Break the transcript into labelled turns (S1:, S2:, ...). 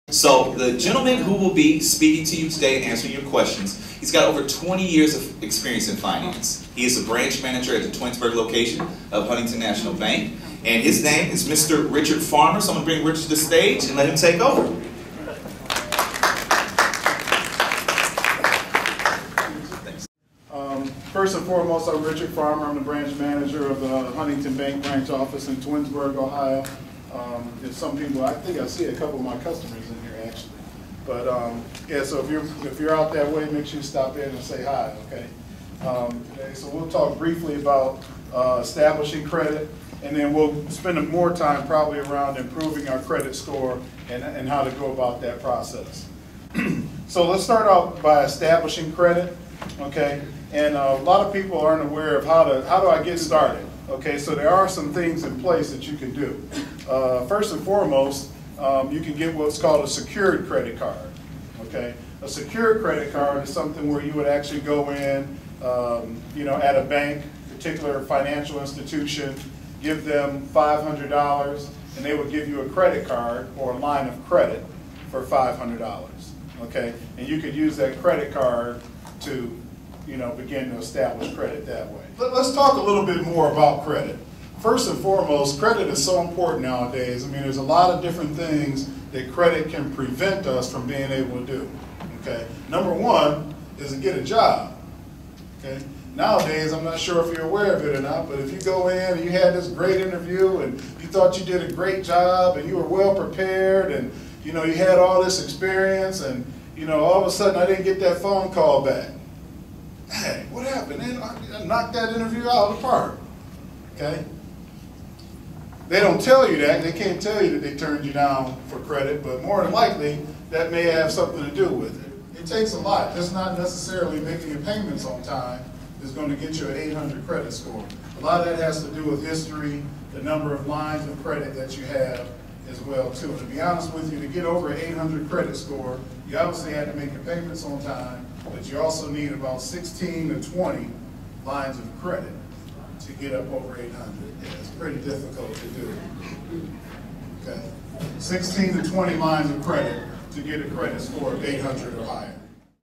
S1: So the gentleman who will be speaking to you today and answering your questions, he's got over 20 years of experience in finance. He is a branch manager at the Twinsburg location of Huntington National Bank, and his name is Mr. Richard Farmer. So I'm going to bring Richard to the stage and let him take over.
S2: First and foremost, I'm Richard Farmer. I'm the branch manager of the Huntington Bank branch office in Twinsburg, Ohio. There's some people, I think I see a couple of my customers in here actually. But yeah, so if you're out that way, make sure you stop in and say hi, okay? Today, so we'll talk briefly about establishing credit, and then we'll spend more time probably around improving our credit score and how to go about that process. So let's start out by establishing credit, okay? And a lot of people aren't aware of how do I get started. Okay, so there are some things in place that you can do. First and foremost, you can get what's called a secured credit card. Okay, a secured credit card is something where you would actually go in, at a bank, particular financial institution, give them $500, and they would give you a credit card or a line of credit for $500. Okay, and you could use that credit card to begin to establish credit that way. Let's talk a little bit more about credit. First and foremost, credit is so important nowadays. I mean, there's a lot of different things that credit can prevent us from being able to do. Okay, number one is to get a job. Okay, nowadays, I'm not sure if you're aware of it or not, but if you go in and you had this great interview and you thought you did a great job and you were well prepared and you had all this experience and all of a sudden I didn't get that phone call back. Hey, what happened? I knocked that interview out of the park. Okay? They don't tell you that. They can't tell you that they turned you down for credit, but more than likely, that may have something to do with it. It takes a lot. Just not necessarily making your payments on time is going to get you an 800 credit score. A lot of that has to do with history, the number of lines of credit that you have as well, too. To be honest with you, to get over an 800 credit score, you obviously had to make your payments on time, but you also need about 16 to 20 lines of credit to get up over 800. Yeah, it's pretty difficult to do. Okay, 16 to 20 lines of credit to get a credit score of 800 or higher.